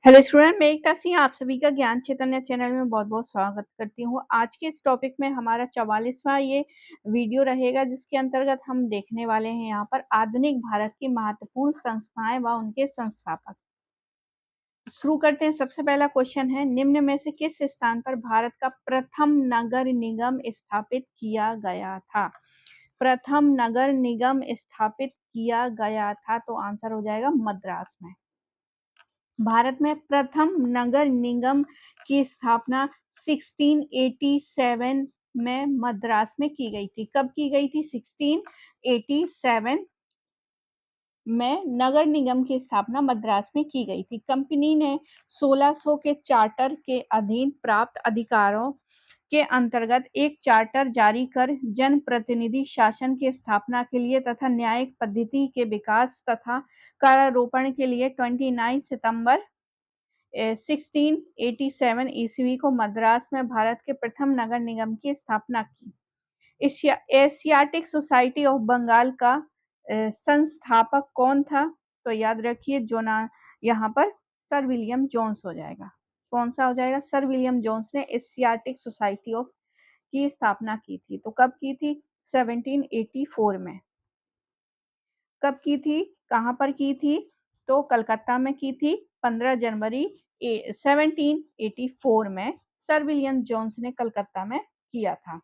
Hello student, मैं एकता सिंह आप सभी का ज्ञान चैतन्य चैनल में बहुत-बहुत स्वागत करती हूँ। आज के इस टॉपिक में हमारा 44वां ये वीडियो रहेगा जिसके अंतर्गत हम देखने वाले हैं यहाँ पर आधुनिक भारत की महत्वपूर्ण संस्थाएँ व उनके संस्थापक। शुरू करते हैं। सबसे पहला क्वेश्चन है, निम्न में से किस स्थान पर भारत का प्रथम नगर निगम स्थापित किया गया था? प्रथम नगर निगम स्थापित किया गया था तो आंसर हो जाएगा मद्रास में। भारत में प्रथम नगर निगम की स्थापना 1687 में मद्रास में की गई थी। कब की गई थी? 1687 में नगर निगम की स्थापना मद्रास में की गई थी। कंपनी ने 1600 के चार्टर के अधीन प्राप्त अधिकारों के अंतर्गत एक चार्टर जारी कर जनप्रतिनिधि शासन की स्थापना के लिए तथा न्यायिक पद्धति के विकास तथा करारोपण के लिए 29 सितंबर 1687 ईस्वी को मद्रास में भारत के प्रथम नगर निगम की स्थापना की। एशियाटिक सोसाइटी ऑफ बंगाल का संस्थापक कौन था? तो याद रखिए यहाँ पर सर विलियम जोन्स हो जाएगा। कौन सा हो जाएगा? सर विलियम जोन्स ने एशियाटिक सोसाइटी ऑफ की स्थापना की थी। तो कब की थी? 1784 में। कब की थी? कहाँ पर की थी? तो कलकत्ता में की थी। 15 जनवरी 1784 में सर विलियम जोन्स ने कलकत्ता में किया था।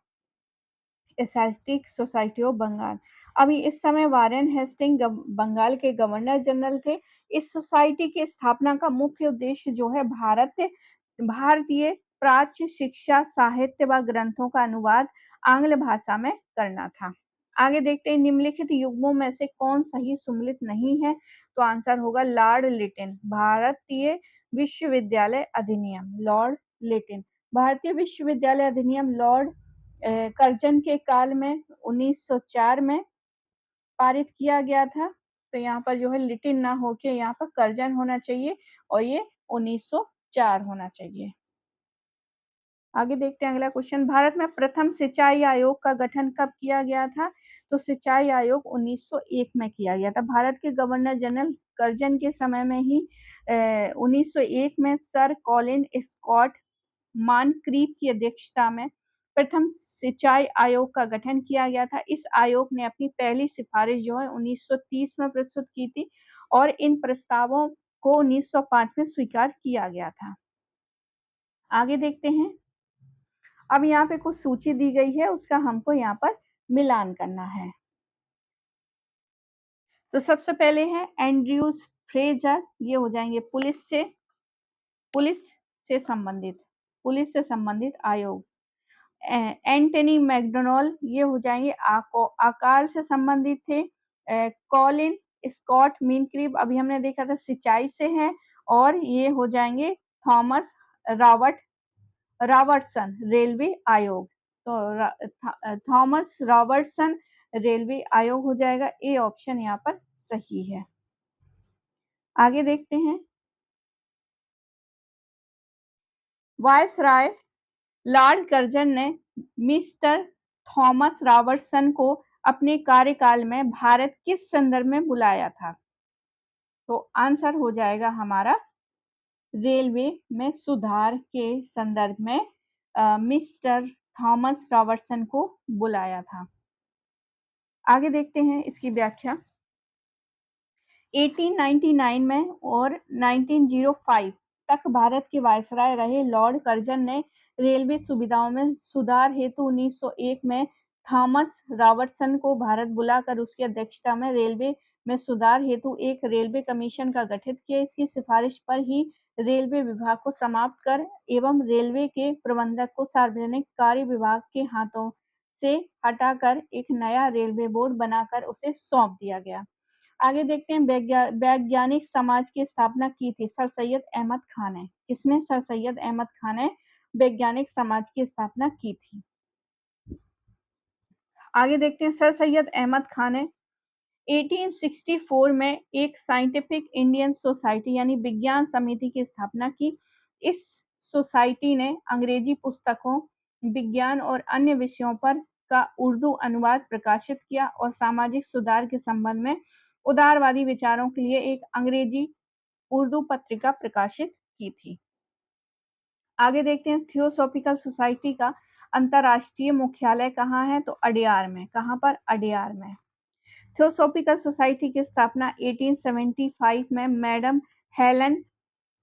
Asiatic Society of Bengal. अभी इस समय वारेन हेस्टिंग बंगाल के गवर्नर जनरल थे। इस सोसाइटी की स्थापना का मुख्य उद्देश्य जो है भारतीय प्राच्य शिक्षा, साहित्य व ग्रंथों का अनुवाद आंग्ल भाषा में करना था। आगे देखते हैं, निम्नलिखित युग्मों में से कौन सही सुमेलित नहीं है? तो आंसर होगा लॉर्ड लिटिल। भारतीय विश्वविद्यालय अधिनियम, लॉर्ड लिटिल। भारतीय विश्वविद्यालय अधिनियम लॉर्ड कर्जन के काल में 1904 में पारित किया गया था। तो यहाँ पर जो है लिटिल ना होके यहाँ पर कर्जन होना चाहिए और ये 1904 होना चाहिए। आगे देखते हैं अगला क्वेश्चन, भारत में प्रथम सिंचाई आयोग का गठन कब किया गया था? तो सिंचाई आयोग 1901 में किया गया था। भारत के गवर्नर जनरल कर्जन के समय में ही 1901 में सर कॉलिन स्कॉट मानक्रीफ की अध्यक्षता में प्रथम सिंचाई आयोग का गठन किया गया था। इस आयोग ने अपनी पहली सिफारिश जो है 1930 में प्रस्तुत की थी और इन प्रस्तावों को 1905 में स्वीकार किया गया था। आगे देखते हैं, अब यहाँ पे कुछ सूची दी गई है, उसका हमको यहाँ पर मिलान करना है। तो सबसे पहले है एंड्रयूज फ्रेजर, ये हो जाएंगे पुलिस से संबंधित आयोग। एंटनी मैकडोनाल्ड, ये हो जाएंगे अकाल से संबंधित थे। कॉलिन स्कॉट मीनक्रीफ अभी हमने देखा था सिंचाई से है, और ये हो जाएंगे थॉमस रॉबर्टसन रेलवे आयोग। तो थॉमस रॉबर्टसन रेलवे आयोग हो जाएगा। ए ऑप्शन यहाँ पर सही है। आगे देखते हैं, वायसराय लॉर्ड कर्जन ने मिस्टर थॉमस रॉबर्टसन को अपने कार्यकाल में भारत किस संदर्भ में बुलाया था? तो आंसर हो जाएगा हमारा रेलवे में सुधार के संदर्भ में मिस्टर थॉमस रॉबर्टसन को बुलाया था। आगे देखते हैं इसकी व्याख्या। 1899 में और 1905 तक भारत के वायसराय रहे लॉर्ड कर्जन ने रेलवे सुविधाओं में सुधार हेतु 1901 में थॉमस रॉबर्टसन को भारत बुलाकर उसकी अध्यक्षता में रेलवे में सुधार हेतु एक रेलवे कमीशन का गठित किया। इसकी सिफारिश पर ही रेलवे विभाग को समाप्त कर एवं रेलवे के प्रबंधक को सार्वजनिक कार्य विभाग के हाथों से हटाकर एक नया रेलवे बोर्ड बनाकर उसे सौंप दिया गया। आगे देखते हैं, वैज्ञानिक समाज की स्थापना की थी सर सैयद अहमद खान ने। किसने? सर सैयद अहमद खान ने वैज्ञानिक समाज की स्थापना की थी। आगे देखते हैं, सर सैयद अहमद खान ने 1864 में एक साइंटिफिक इंडियन सोसाइटी यानी विज्ञान समिति की स्थापना की। इस सोसाइटी ने अंग्रेजी पुस्तकों, विज्ञान और अन्य विषयों पर का उर्दू अनुवाद प्रकाशित किया और सामाजिक सुधार के संबंध में उदारवादी विचारों के लिए एक अंग्रेजी उर्दू पत्रिका प्रकाशित की थी। आगे देखते हैं थियोसॉफिकल सोसाइटी का अंतर्राष्ट्रीय मुख्यालय कहाँ है? तो अडयार में। कहाँ पर? अडयार में। थियोसॉफिकल सोसाइटी की स्थापना 1875 में मैडम हेलन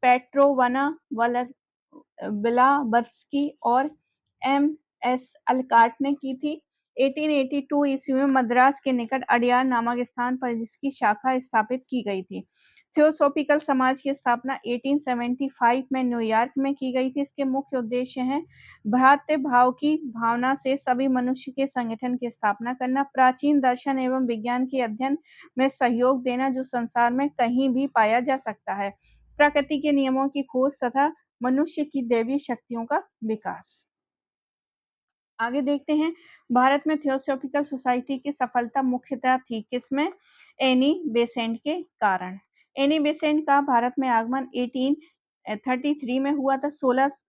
पेट्रोवना ब्लावत्स्की और एम.एस. अल्काट ने की थी। 1882 ईस्वी में मद्रास के निकट अडयार नामक स्थान पर जिसकी शाखा स्थापित की गई थी। थियोसॉफिकल समाज की स्थापना 1875 में न्यूयॉर्क में की गई थी। इसके मुख्य उद्देश्य हैं भ्रातृ भाव की भावना से सभी मनुष्य के संगठन की स्थापना करना, प्राचीन दर्शन एवं विज्ञान के अध्ययन में सहयोग देना जो संसार में कहीं भी पाया जा सकता है, प्रकृति के नियमों की खोज तथा मनुष्य की दैवीय शक्तियों का विकास। आगे देखते हैं भारत में थियोसॉफिकल सोसाइटी की सफलता मुख्यतः थी किसमें? एनी बेसेंट के कारण। एनी बेसेंट का भारत में आगमन 1833 में हुआ था।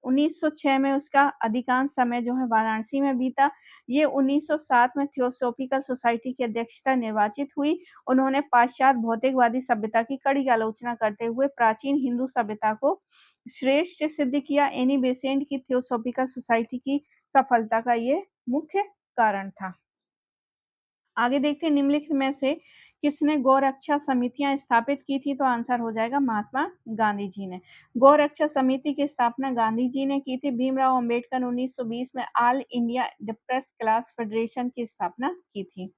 1906 में उसका अधिकांश समय जो है वाराणसी में बीता। ये 1907 में थियोसॉफिकल सोसाइटी की अध्यक्षता निर्वाचित हुई। उन्होंने पाश्चात्य भौतिकवादी सभ्यता की कड़ी आलोचना करते हुए प्राचीन हिंदू सभ्यता को श्रेष्ठ सिद्ध किया। एनी बेसेंट की थियोसॉफिकल सोसाइटी की सफलता का ये मुख्य कारण था। आगे देखते हैं निम्नलिखित में से किसने गौरक्षा समितियां स्थापित की थी? तो आंसर हो जाएगा महात्मा गांधी जी ने। गौरक्षा समिति की स्थापना गांधी जी ने की थी। भीमराव अंबेडकर 1920 में all India depress class federation की स्थापना की थी।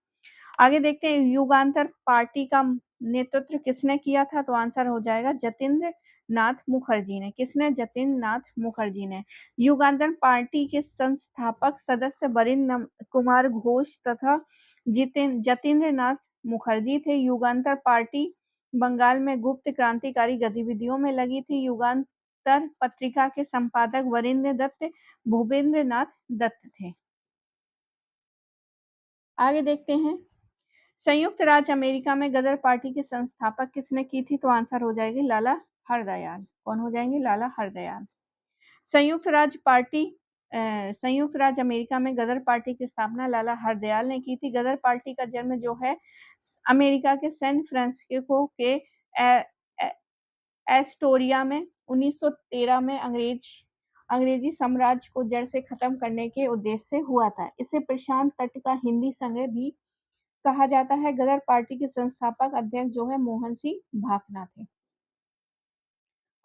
आगे देखते हैं युगांतर पार्टी का नेतृत्व किसने किया था? तो आंसर हो जाएगा जतीन्द्र नाथ मुखर्जी ने। किसने? जतीन्द्र नाथ मुखर्जी ने। युगांतर पार्टी के संस्थापक सदस्य वरिंद्र कुमार घोष तथा जतीन्द्र नाथ मुखर्जी थे। युगांतर पार्टी बंगाल में गुप्त क्रांतिकारी गतिविधियों में लगी थी। युगांतर पत्रिका के संपादक वरिंद्र दत्त भूपेंद्र नाथ दत्त थे। आगे देखते हैं संयुक्त राज्य अमेरिका में गदर पार्टी के संस्थापक किसने की थी? तो आंसर हो जाएगी लाला हरदयाल। कौन हो जाएंगे? लाला हरदयाल। संयुक्त राज्य पार्टी संयुक्त राज्य अमेरिका में गदर पार्टी की स्थापना लाला हरदयाल ने की थी। गदर पार्टी का जन्म जो है अमेरिका के सैन फ्रांसिस्को के एस्टोरिया में 1913 में अंग्रेजी साम्राज्य को जड़ से खत्म करने के उद्देश्य से हुआ था। इसे प्रशांत तट का हिंदी संघ भी कहा जाता है। गदर पार्टी के संस्थापक अध्यक्ष जो है मोहन सिंह भाकना थे।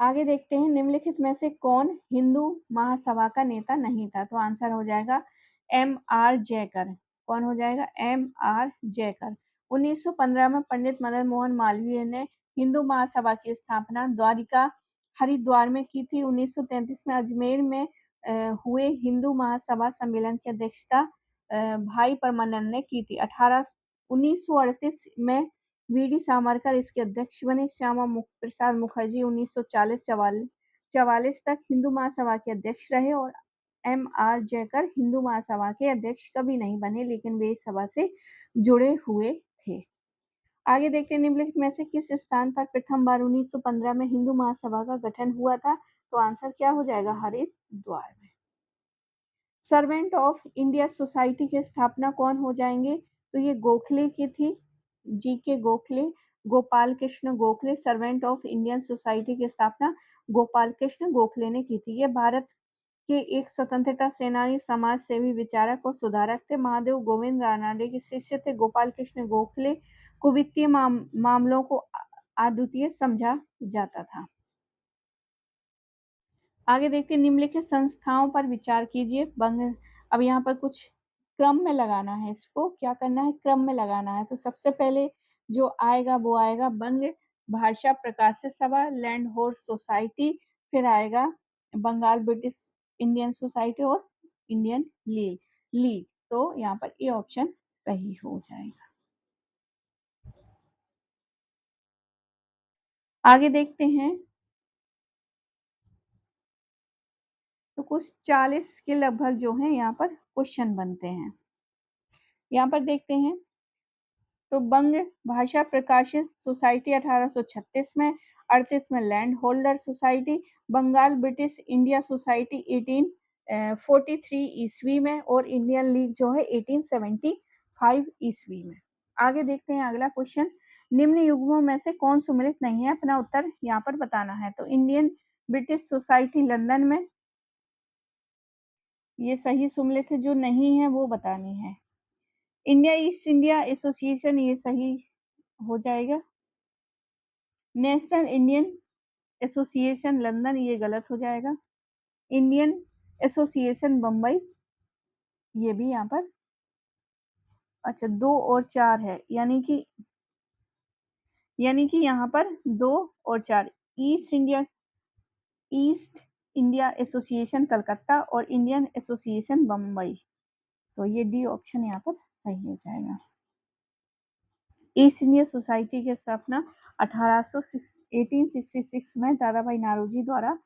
आगे देखते हैं निम्नलिखित में से कौन हिंदू महासभा का नेता नहीं था? तो आंसर हो जाएगा एम आर जयकर। कौन हो जाएगा? M R Jayakar. 1915 में पंडित मदन मोहन मालवीय ने हिंदू महासभा की स्थापना द्वारिका हरिद्वार में की थी। 1933 में अजमेर में हुए हिंदू महासभा सम्मेलन की अध्यक्षता भाई परमानंद ने की थी। 1938 में वी.डी. सावरकर इसके अध्यक्ष बने। श्यामा प्रसाद मुखर्जी 1940-44 तक हिंदू महासभा के अध्यक्ष रहे और एम आर जयकर हिंदू महासभा के अध्यक्ष कभी नहीं बने, लेकिन वे इस सभा से जुड़े हुए थे। आगे देखते हैं निम्नलिखित में से किस स्थान पर प्रथम बार 1915 में हिंदू महासभा का गठन हुआ था? तो आंसर क्या हो जाएगा? हरिद्वार में। सर्वेंट ऑफ इंडिया सोसाइटी की स्थापना कौन हो जाएंगे? तो ये गोखले की थी। जी के Gokhale, Gopal Krishna Gokhale. Servant of Indian society की स्थापना गोपाल कृष्ण गोखले ने की थी। ये भारत के एक स्वतंत्रता सेनानी, समाज सेवी, विचारक और सुधारक थे। महादेव गोविंद रानडे के शिष्य थे। गोपाल कृष्ण गोखले को वित्तीय मामलों को अद्वितीय समझा जाता था। आगे देखते हैं निम्नलिखित संस्थाओं पर विचार कीजिए। बंग अब यहाँ पर कुछ क्रम में लगाना है, इसको क्या करना है? क्रम में लगाना है। तो सबसे पहले जो आएगा वो आएगा बंग भाषा प्रकाशित सभा, लैंड होल्ड सोसाइटी, फिर आएगा बंगाल ब्रिटिश इंडियन सोसाइटी और इंडियन लीग लीग तो यहाँ पर ये ऑप्शन सही हो जाएगा। आगे देखते हैं तो कुछ 40 के लगभग जो है यहाँ पर क्वेश्चन बनते हैं। यहाँ पर देखते हैं तो बंग भाषा प्रकाशित सोसाइटी 1836 में, 38 में land holder society, Bengal British India society 1843 ईस्वी में और इंडियन लीग जो है 1875 ईस्वी में। आगे देखते हैं अगला क्वेश्चन। निम्न युग्मों में से कौन सुमेलित नहीं है? अपना उत्तर यहाँ पर बताना है। तो इंडियन ब्रिटिश सोसाइटी लंदन में, ये सही सुमेलित है, जो नहीं है वो बतानी है। इंडिया ईस्ट इंडिया एसोसिएशन, ये सही हो जाएगा। नेशनल इंडियन एसोसिएशन लंदन, ये गलत हो जाएगा। इंडियन एसोसिएशन बम्बई, ये भी यहाँ पर अच्छा 2 और 4 है, यानी कि यहाँ पर 2 और 4, ईस्ट इंडिया एसोसिएशन कलकत्ता और इंडियन एसोसिएशन बम्बई, तो ये डी ऑप्शन यहाँ पर सही हो जाएगा। ईस्ट इंडिया सोसाइटी की स्थापना 1866 में दादाभाई नारोजी द्वारा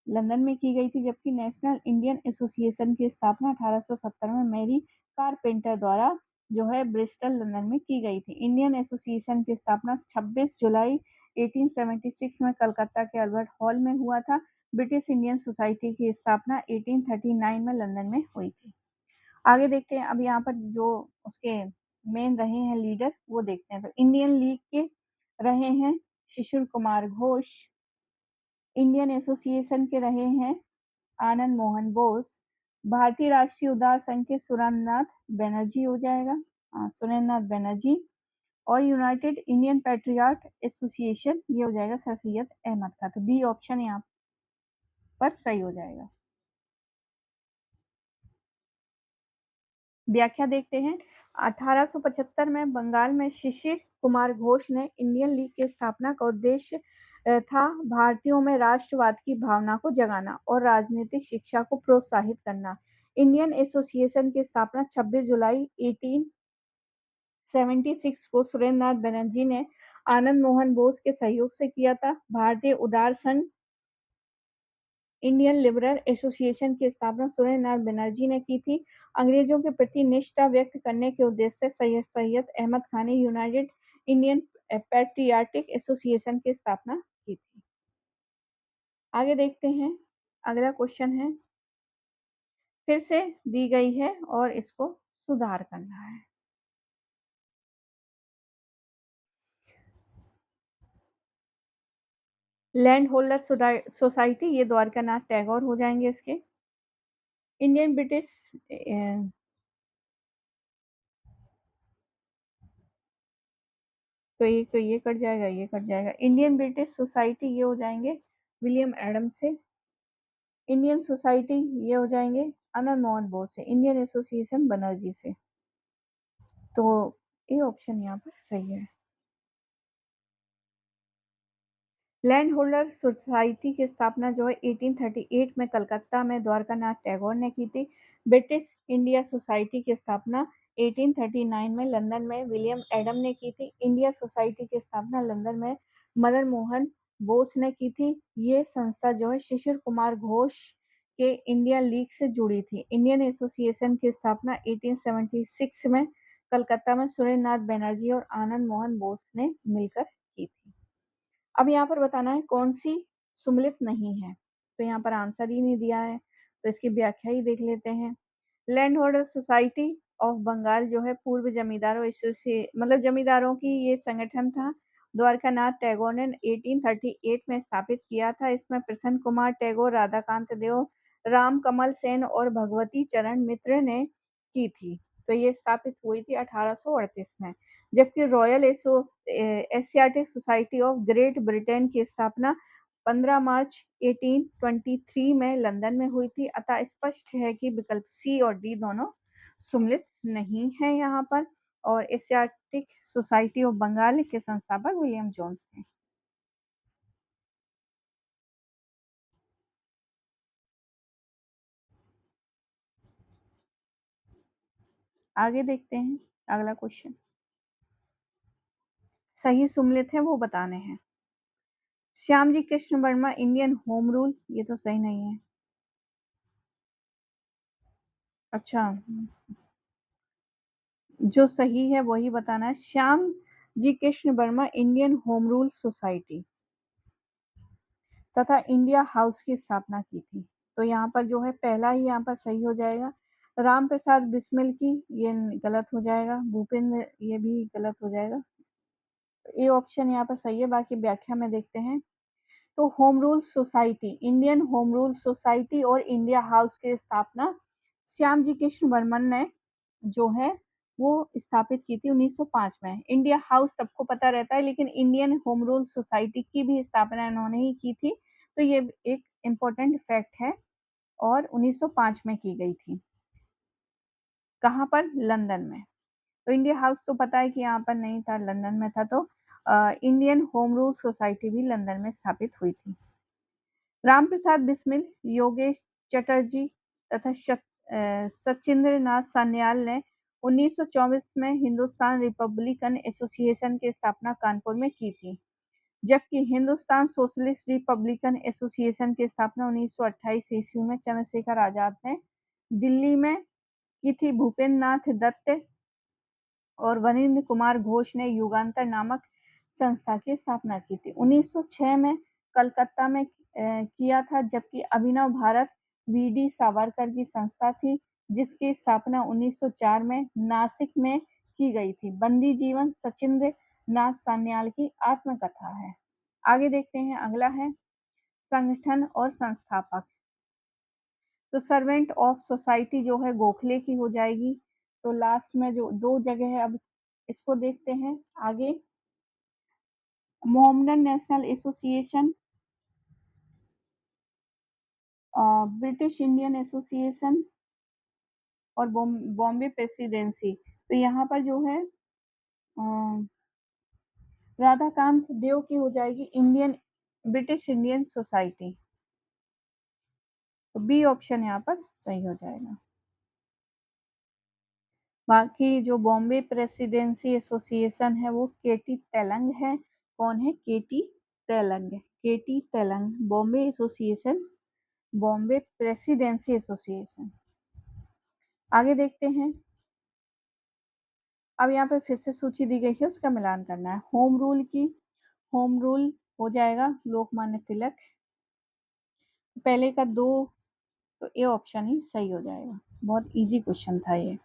लंदन में की गई थी, जबकि नेशनल इंडियन एसोसिएशन की स्थापना 1870 में मैरी कारपेंटर द्वारा जो है ब्रिस्टल लंदन में की गई थी। इंडियन एसोसिएशन की स्थापना 26 जुलाई 1876 में कलकत्ता के अल्बर्ट हॉल में हुआ था। ब्रिटिश इंडियन सोसाइटी की स्थापना 1839 में लंदन में हुई थी। आगे देखते हैं, अब यहाँ पर जो उसके मेन रहे हैं लीडर वो देखते हैं। तो इंडियन लीग के रहे हैं शिशिर कुमार घोष, इंडियन एसोसिएशन के रहे हैं आनंद मोहन बोस, भारतीय राष्ट्रीय उदार संघ के सुरेंद्रनाथ बनर्जी हो जाएगा, सुरेंद्रनाथ बनर्जी, और यूनाइटेड इंडियन पैट्रियट एसोसिएशन, ये हो जाएगा सर सैयद अहमद का। तो डी ऑप्शन यहाँ पर सही हो जाएगा। व्याख्या देखते हैं। 1875 में बंगाल में शिशिर कुमार घोष ने इंडियन लीग की स्थापना का उद्देश्य था भारतीयों में राष्ट्रवाद की भावना को जगाना और राजनीतिक शिक्षा को प्रोत्साहित करना। इंडियन एसोसिएशन की स्थापना 26 जुलाई 1876 को सुरेंद्रनाथ बनर्जी ने आनंद मोहन बोस के सहयोग से किया था। भारतीय उदार संघ इंडियन लिबरल एसोसिएशन की स्थापना सुरेंद्रनाथ बनर्जी ने की थी। अंग्रेजों के प्रति निष्ठा व्यक्त करने के उद्देश्य से सैयद अहमद खान ने यूनाइटेड इंडियन पैट्रियाटिक एसोसिएशन की स्थापना की थी। आगे देखते हैं, अगला क्वेश्चन है, फिर से दी गई है और इसको सुधार करना है। लैंड होल्डर सोसाइटी, ये द्वारकानाथ टैगोर हो जाएंगे इसके। इंडियन ब्रिटिश तो ये कट जाएगा, ये कट जाएगा। इंडियन ब्रिटिश सोसाइटी, ये हो जाएंगे विलियम एडम से। इंडियन सोसाइटी, ये हो जाएंगे आनंद मोहन बोस से। इंडियन एसोसिएशन बनर्जी से। तो ये ऑप्शन यहाँ पर सही है। लैंड होल्डर सोसाइटी की स्थापना जो है 1838 में कलकत्ता में द्वारकानाथ टैगोर ने की थी। ब्रिटिश इंडिया सोसाइटी की स्थापना 1839 में लंदन में विलियम एडम ने की थी। इंडिया सोसाइटी की स्थापना लंदन में मदन मोहन बोस ने की थी। ये संस्था जो है शिशिर कुमार घोष के इंडिया लीग से जुड़ी थी। इंडियन एसोसिएशन की स्थापना 1876 में कलकत्ता में सुरेंद्रनाथ बनर्जी और आनंद मोहन बोस ने मिलकर की थी। अब यहाँ पर बताना है कौन सी सुमेलित नहीं है, तो यहाँ पर आंसर ही नहीं दिया है, तो इसकी व्याख्या ही देख लेते हैं। Land holder society of Bengal जो है पूर्व जमींदारों मतलब जमींदारों की ये संगठन था। द्वारकानाथ टैगोर ने 1838 में स्थापित किया था। इसमें प्रसन्न कुमार टैगोर, राधाकांत देव, राम कमल सेन और भगवती चरण मित्र ने की थी। तो ये स्थापित हुई थी 1838 में। जबकि royal Asiatic Society of great Britain की स्थापना 15 मार्च 1823 में लंदन में हुई थी। अतः स्पष्ट है कि विकल्प सी और डी दोनों सुमेलित नहीं है यहाँ पर, और एशियाटिक सोसाइटी ऑफ बंगाल के संस्थापक विलियम जोन्स थे। आगे देखते हैं, अगला क्वेश्चन सही सुमेलित है वो बताने हैं। Shyamji Krishna Varma Indian home rule, ये तो सही नहीं है। अच्छा, जो सही है वही बताना है। Shyam ji Krishna Varma Indian home rule society तथा इंडिया हाउस की स्थापना की थी। तो यहाँ पर जो है पहला ही यहाँ पर सही हो जाएगा। राम प्रसाद बिस्मिल की, ये गलत हो जाएगा। भूपेंद्र, ये भी गलत हो जाएगा। ये ऑप्शन यहाँ पर सही है। बाकी व्याख्या में देखते हैं। तो home rule society, Indian home rule society और इंडिया हाउस की स्थापना श्याम जी कृष्ण वर्मन ने जो है वो स्थापित की थी 1905 में। इंडिया हाउस सबको पता रहता है, लेकिन इंडियन होम रूल सोसाइटी की भी स्थापना इन्होंने ही की थी, तो ये एक इम्पोर्टेंट फैक्ट है और 1905 में की गई थी। कहाँ पर? लंदन में। तो इंडिया हाउस तो पता है कि यहाँ पर नहीं था, लंदन में था, तो इंडियन होम रूल सोसाइटी भी लंदन में स्थापित हुई थी। रामप्रसाद बिस्मिल, योगेश चटर्जी तथा सचिंद्र नाथ सान्याल ने 1924 में हिंदुस्तान रिपब्लिकन एसोसिएशन की स्थापना कानपुर में की थी, जबकि हिंदुस्तान सोशलिस्ट रिपब्लिकन एसोसिएशन की स्थापना 1928 ईस्वी में चंद्रशेखर आजाद ने दिल्ली में की थी। भूपेंद्र नाथ दत्त और वरिंद्र कुमार घोष ने युगांतर नामक संस्था की स्थापना की थी। 1906 में कलकत्ता में किया था, जबकि अभिनव भारत वीडी सावरकर की संस्था थी, जिसकी स्थापना 1904 में नासिक में की गई थी। बंदी जीवन सचिंद्र नाथ सान्याल की आत्मकथा है। आगे देखते हैं, अगला है संगठन और संस्थापक। तो सर्वेंट ऑफ सोसाइटी जो है गोखले की हो जाएगी। तो लास्ट में जो दो जगह है, अब इसको देखते हैं आगे। Mohammedan national association, British Indian association और बॉम्बे प्रेसिडेंसी। तो यहाँ पर जो है राधाकांत देव की हो जाएगी इंडियन ब्रिटिश इंडियन सोसाइटी। तो बी ऑप्शन यहाँ पर सही हो जाएगा। बाकी जो बॉम्बे प्रेसिडेंसी एसोसिएशन है वो केटी तेलंग है। कौन है? KT Telang. KT Telang, Bombay association, Bombay presidency association. आगे देखते हैं। अब यहाँ पे फिर से सूची दी गई है, उसका मिलान करना है। होम रूल की, होम रूल हो जाएगा लोकमान्य तिलक। पहले का दो, तो ए ऑप्शन ही सही हो जाएगा। बहुत इजी क्वेश्चन था ये।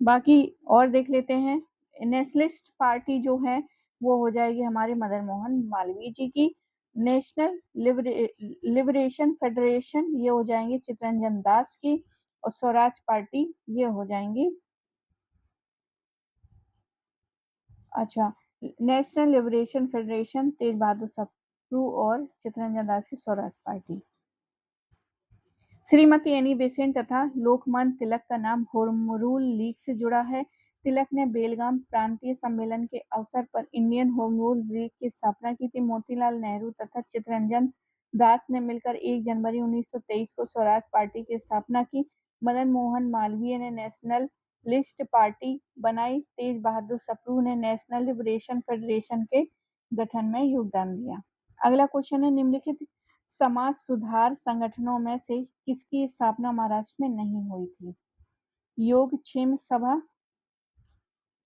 बाकी और देख लेते हैं। नेशनलिस्ट पार्टी जो है वो हो जाएगी हमारे मदन मोहन मालवीय जी की। नेशनल लिबरेशन फेडरेशन ये हो जाएंगे चित्तरंजन दास की। और स्वराज पार्टी ये हो जाएंगी, अच्छा, नेशनल लिबरेशन फेडरेशन तेज बहादुर सप्रू और चित्तरंजन दास की Swaraj party. Shrimati Annie Besant तथा लोकमान्य तिलक का नाम होम रूल लीग से जुड़ा है। तिलक ने बेलगाम प्रांतीय सम्मेलन के अवसर पर इंडियन होम रूल लीग की स्थापना की थी। मोतीलाल नेहरू तथा चित्तरंजन दास ने मिलकर 1 जनवरी 1923 को स्वराज पार्टी की स्थापना की। मदन मोहन मालवीय ने नेशनल लिस्ट पार्टी बनाई। तेज बहादुर सप्रू ने नेशनल लिबरेशन फेडरेशन के गठन में योगदान दिया। अगला क्वेश्चन है, निम्नलिखित समाज सुधार संगठनों में से किसकी स्थापना महाराष्ट्र में नहीं हुई थी? योगक्षेम सभा,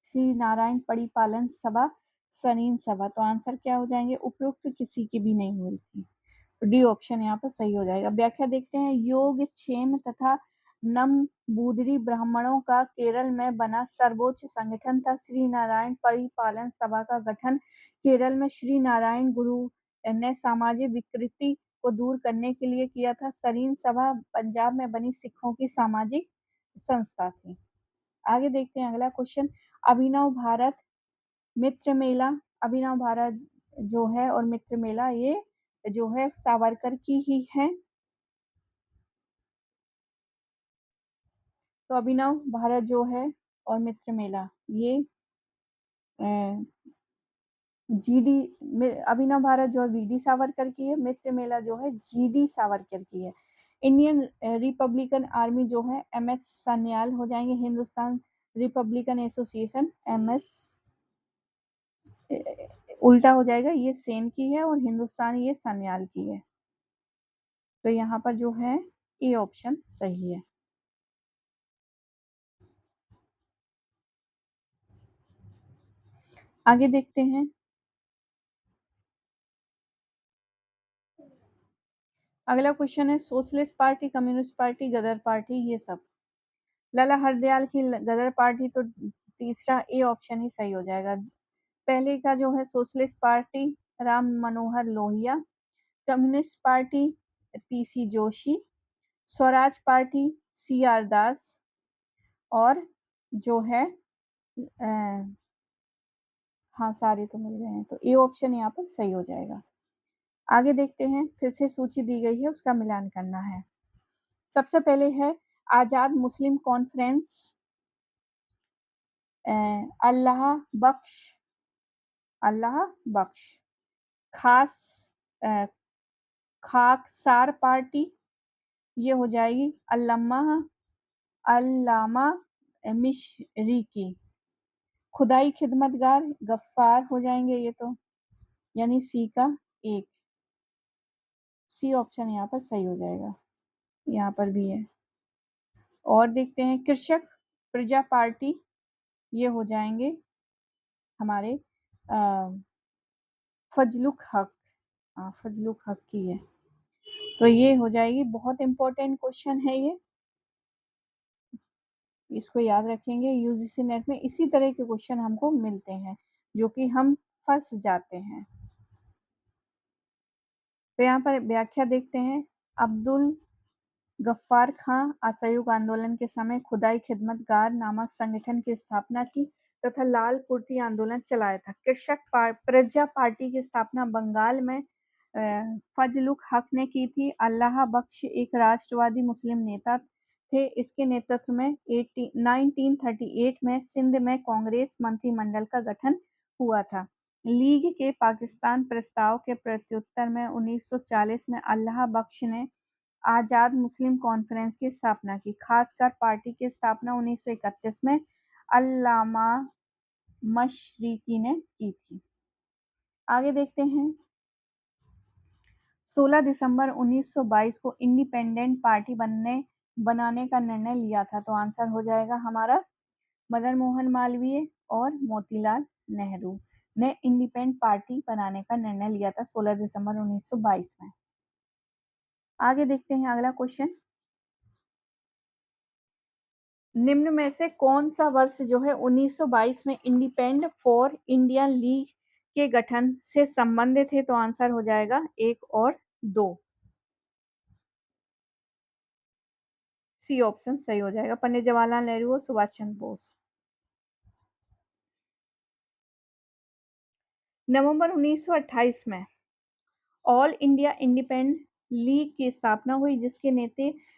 श्री नारायण परिपालन सभा, सनीन सभा। तो आंसर क्या हो जाएंगे? उपयुक्त किसी की भी नहीं हुई थी। तो डी ऑप्शन यहाँ पर सही हो जाएगा। व्याख्या देखते हैं। योगक्षेम तथा नम्बूदिरी ब्राह्मणों का केरल में बना सर्वोच्च संगठन था। श्री नारायण परिपालन सभा का गठन केरल में श्री नारायण गुरु ने सामाजिक विकृति को दूर करने के लिए किया था। सरीन सभा पंजाब में बनी सिखों की सामाजिक संस्था थी। आगे देखते हैं अगला क्वेश्चन। अभिनव भारत मित्र मेला, अभिनव भारत जो है और मित्र मेला ये जो है सावरकर की ही है। तो अभिनव भारत जो है और मित्र मेला ये जीडी, अभिनव भारत जो है वीडी सावरकर की है। मित्र मेला जो है जीडी सावरकर की है। इंडियन रिपब्लिकन आर्मी जो है एमएस सान्याल हो जाएंगे। हिंदुस्तान रिपब्लिकन एसोसिएशन एमएस उल्टा हो जाएगा, ये सेन की है और हिंदुस्तान ये सान्याल की है। तो यहाँ पर जो है ए ऑप्शन सही है। आगे देखते हैं। अगला क्वेश्चन है, सोशलिस्ट पार्टी, कम्युनिस्ट पार्टी, गदर पार्टी ये सब। लाला हरदयाल की गदर पार्टी, तो तीसरा ए ऑप्शन ही सही हो जाएगा। पहले का जो है socialist party Ram Manohar Lohia, communist party PC Joshi, Swaraj party CR Das और जो है हाँ, सारे तो मिल गए हैं, तो ए ऑप्शन यहाँ पर सही हो जाएगा। आगे देखते हैं, फिर से सूची दी गई है, उसका मिलान करना है। सबसे पहले है आजाद मुस्लिम कॉन्फ्रेंस, अल्लाह बख्श, अल्लाह बख्श, खास अ, खाकसार पार्टी, ये हो जाएगी अल्लामा मिशरिकी, खुदाई खिदमतगार गफ्फार हो जाएंगे ये तो, यानी सी का एक, सी ऑप्शन यहाँ पर सही हो जाएगा। यहाँ पर भी है। और देखते हैं कृषक प्रजा पार्टी, ये हो जाएंगे हमारे फजलुक हक, फजलुक हक की है, तो ये हो जाएगी। बहुत इंपॉर्टेंट क्वेश्चन है ये, इसको याद रखेंगे। यूजीसी नेट में इसी तरह के क्वेश्चन हमको मिलते हैं जो कि हम फंस जाते हैं। तो यहाँ पर व्याख्या देखते हैं। अब्दुल गफ्फार खां असहयोग आंदोलन के समय खुदाई खिदमतगार नामक संगठन की स्थापना की तथा लाल कुर्ती आंदोलन चलाया था। कृषक प्रजा पार्टी की स्थापना बंगाल में फजलुक हक ने की थी। अल्लाह बख्श एक राष्ट्रवादी मुस्लिम नेता थे। इसके नेतृत्व में 1938 में सिंध में कांग्रेस मंत्रिमंडल का गठन हुआ था। लीग के पाकिस्तान प्रस्ताव के प्रत्युत्तर में 1940 में अल्लाह बख्श ने आजाद मुस्लिम कॉन्फ्रेंस की स्थापना की। खासकर पार्टी की स्थापना 1931 में अल्लामा मशरिकी ने की थी। आगे देखते हैं। 16 दिसंबर 1922 को इंडिपेंडेंट पार्टी बनाने का निर्णय लिया था, तो आंसर हो जाएगा हमारा मदन मोहन मालवीय और मोतीलाल नेहरू ने इंडिपेंडेंट पार्टी बनाने का निर्णय लिया था 16 दिसंबर 1922 में। आगे देखते हैं अगला क्वेश्चन। निम्न में से कौन सा वर्ष जो है 1922 में इंडिपेंडेंट फॉर इंडिया लीग के गठन से संबंधित है, तो आंसर हो जाएगा 1 और 2, सी ऑप्शन सही हो जाएगा। पंडित जवाहरलाल नेहरू और सुभाष चंद्र बोस। नवंबर 1928 में ऑल इंडिया इंडिपेंडेंट लीग की स्थापना हुई, जिसके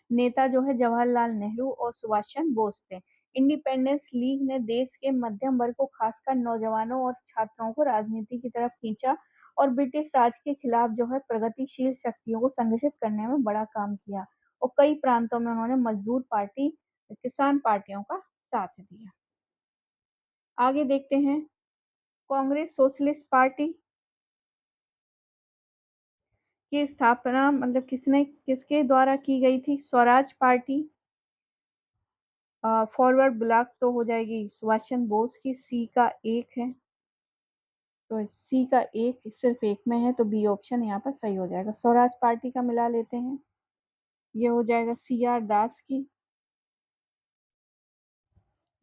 नेता जो है जवाहरलाल नेहरू और सुभाष चंद्र बोस थे। इंडिपेंडेंस लीग ने देश के मध्यम वर्ग को, खासकर नौजवानों और छात्रों को राजनीति की तरफ खींचा और ब्रिटिश राज के खिलाफ जो है प्रगतिशील शक्तियों को संगठित करने में बड़ा काम किया और कई प्रांतों में उन्होंने मजदूर पार्टी, किसान पार्टियों का साथ दिया। आगे देखते हैं। कांग्रेस सोशलिस्ट पार्टी की स्थापना मतलब किसके द्वारा की गई थी? स्वराज पार्टी, फॉरवर्ड ब्लॉक तो हो जाएगी सुभाष चंद्र बोस की, सी का एक है, तो सी का एक सिर्फ एक में है, तो बी ऑप्शन यहाँ पर सही हो जाएगा। स्वराज पार्टी का मिला लेते हैं, ये हो जाएगा सी आर दास की,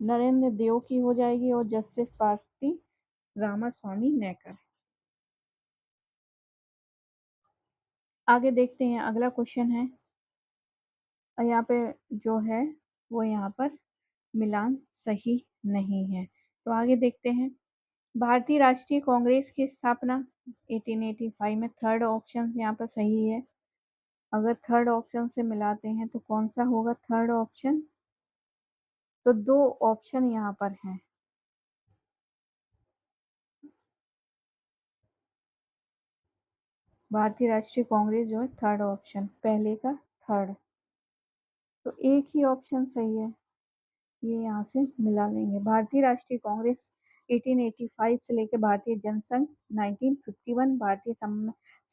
नरेंद्र देव की हो जाएगी और जस्टिस पार्टी रामास्वामी नेकर। आगे देखते हैं अगला क्वेश्चन है, यहाँ पे जो है वो यहाँ पर मिलान सही नहीं है, तो आगे देखते हैं। भारतीय राष्ट्रीय कांग्रेस की स्थापना 1885 में, थर्ड ऑप्शन यहाँ पर सही है। अगर थर्ड ऑप्शन से मिलाते हैं तो कौन सा होगा थर्ड ऑप्शन? तो दो ऑप्शन यहाँ पर हैं। भारतीय राष्ट्रीय कांग्रेस जो है थर्ड ऑप्शन, पहले का थर्ड, तो एक ही ऑप्शन सही है, ये यहाँ से मिला लेंगे। भारतीय राष्ट्रीय कांग्रेस 1885 से लेकर भारतीय जनसंघ 1951, भारतीय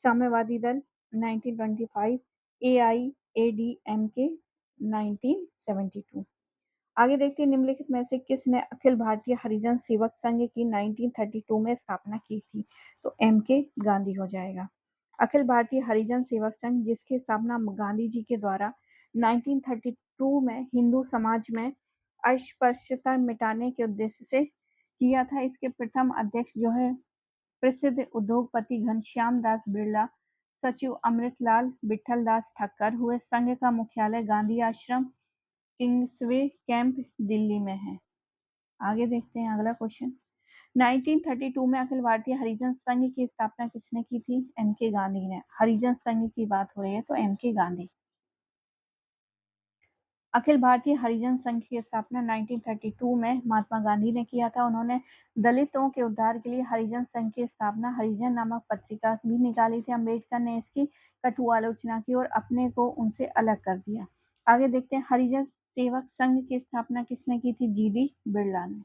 साम्यवादी दल 1925, AIADMK 1972। आगे देखते हैं। निम्नलिखित में से किसने अखिल भारतीय हरिजन सेवक संघ की 1932 में स्थापना की थी? तो MK गांधी हो जाएगा। अखिल भारतीय हरिजन सेवक संघ, जिसकी स्थापना गांधी जी के द्वारा 1932 में हिंदू समाज में अस्पृश्यता मिटाने के उद्देश्य से किया था। इसके प्रथम अध्यक्ष जो है प्रसिद्ध उद्योगपति घनश्याम दास बिरला, सचिव अमृतलाल विठल दास ठक्कर हुए। संघ का मुख्यालय गांधी आश्रम, किंग्सवे कैंप, दिल्ली में है। आगे देखते हैं अगला क्वेश्चन। 1932 में अखिल भारतीय हरिजन संघ की स्थापना किसने की थी? एम के गांधी ने। हरिजन संघ की बात हो रही है तो एम के गांधी। अखिल भारतीय हरिजन संघ की स्थापना 1932 में महात्मा गांधी ने किया था। उन्होंने दलितों के उद्धार के लिए हरिजन संघ की स्थापना, हरिजन नामक पत्रिका भी निकाली थी। अम्बेडकर ने इसकी कटु आलोचना की और अपने को उनसे अलग कर दिया। आगे देखते हैं, हरिजन सेवक संघ की स्थापना किसने की थी? जीडी बिरला ने।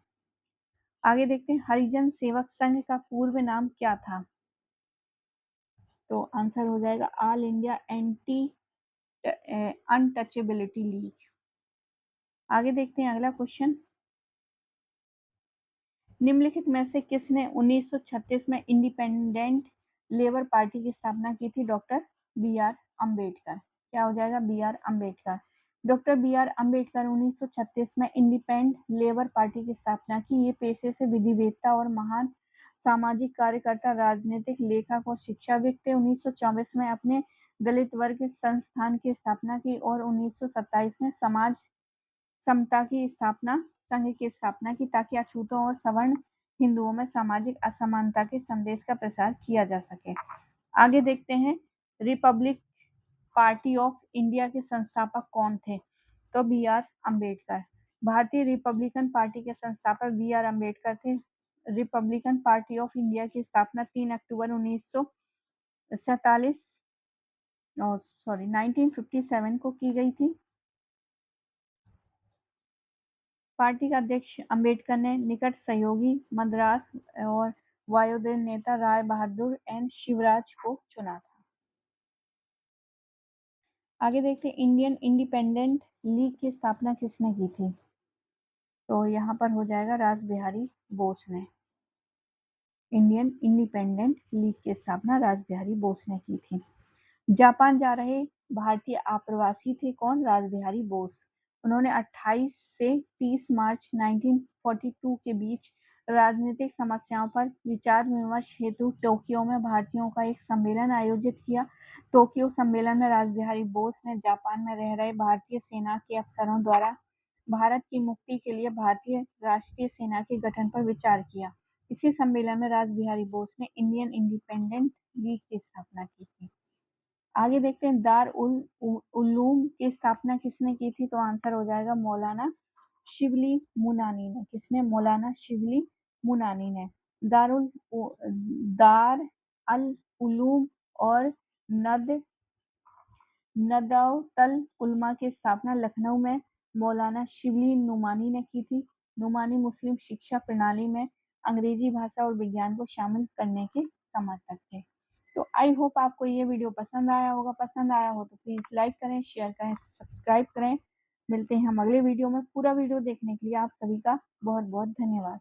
आगे देखते हैं, हरिजन सेवक संघ का पूर्व नाम क्या था? तो आंसर हो जाएगा all India anti untouchability league. आगे देखते हैं अगला क्वेश्चन। निम्नलिखित में से किसने 1936 में इंडिपेंडेंट लेबर पार्टी की स्थापना की थी? Doctor B R Ambedkar. क्या हो जाएगा? B R Ambedkar. Doctor B R Ambedkar 1936 में इंडिपेंडेंट लेबर पार्टी की स्थापना की। ये पेशे से विधिवेत्ता और महान सामाजिक कार्यकर्ता, राजनीतिक लेखक और शिक्षाविद थे। 1924 में अपने दलित वर्ग संस्थान की स्थापना की और 1927 में समाज समता की स्थापना, संघ की स्थापना की, ताकि अछूतों और सवर्ण हिंदुओं में सामाजिक असमानता के संदेश का प्रसार किया जा सके। आगे देखते हैं, रिपब्लिक पार्टी ऑफ इंडिया के संस्थापक कौन थे? तो बी आर अम्बेडकर। भारतीय रिपब्लिकन पार्टी के संस्थापक बी आर अम्बेडकर थे। रिपब्लिकन पार्टी ऑफ इंडिया की स्थापना 3 अक्टूबर 1957 को की गई थी। पार्टी का अध्यक्ष अम्बेडकर ने निकट सहयोगी मद्रास और वायुदल नेता राय बहादुर एन शिवराज को चुना था। आगे देखते हैं, इंडियन इंडिपेंडेंट लीग की स्थापना किसने की थी? तो यहाँ पर हो जाएगा रासबिहारी बोस ने। इंडियन इंडिपेंडेंट लीग की स्थापना रासबिहारी बोस ने की थी। जापान जा रहे भारतीय आप्रवासी थे कौन? रासबिहारी बोस। उन्होंने 28 से 30 मार्च 1942 के बीच राजनीतिक समस्याओं पर विचार विमर्श हेतु टोक्यो में भारतीयों का एक सम्मेलन आयोजित किया। टोक्यो सम्मेलन में रासबिहारी बोस ने जापान में रह रहे भारतीय सेना के अफसरों द्वारा भारत की मुक्ति के लिए भारतीय राष्ट्रीय सेना के गठन पर विचार किया। इसी सम्मेलन में रासबिहारी बोस ने इंडियन इंडिपेंडेंट लीग की स्थापना की थी। आगे देखते हैं, दार उल उलूम की स्थापना किसने की थी? तो आंसर हो जाएगा मौलाना शिबली मुनानी ने। किसने? मौलाना शिबली मुनानी ने। दार अल उलूम और नदौतल उलमा की स्थापना लखनऊ में मौलाना शिबली नुमानी ने की थी। नुमानी मुस्लिम शिक्षा प्रणाली में अंग्रेजी भाषा और विज्ञान को शामिल करने के समर्थक थे। तो आई होप आपको ये वीडियो पसंद आया होगा। पसंद आया हो तो प्लीज़ लाइक करें, शेयर करें, सब्सक्राइब करें। मिलते हैं हम अगले वीडियो में। पूरा वीडियो देखने के लिए आप सभी का बहुत बहुत धन्यवाद।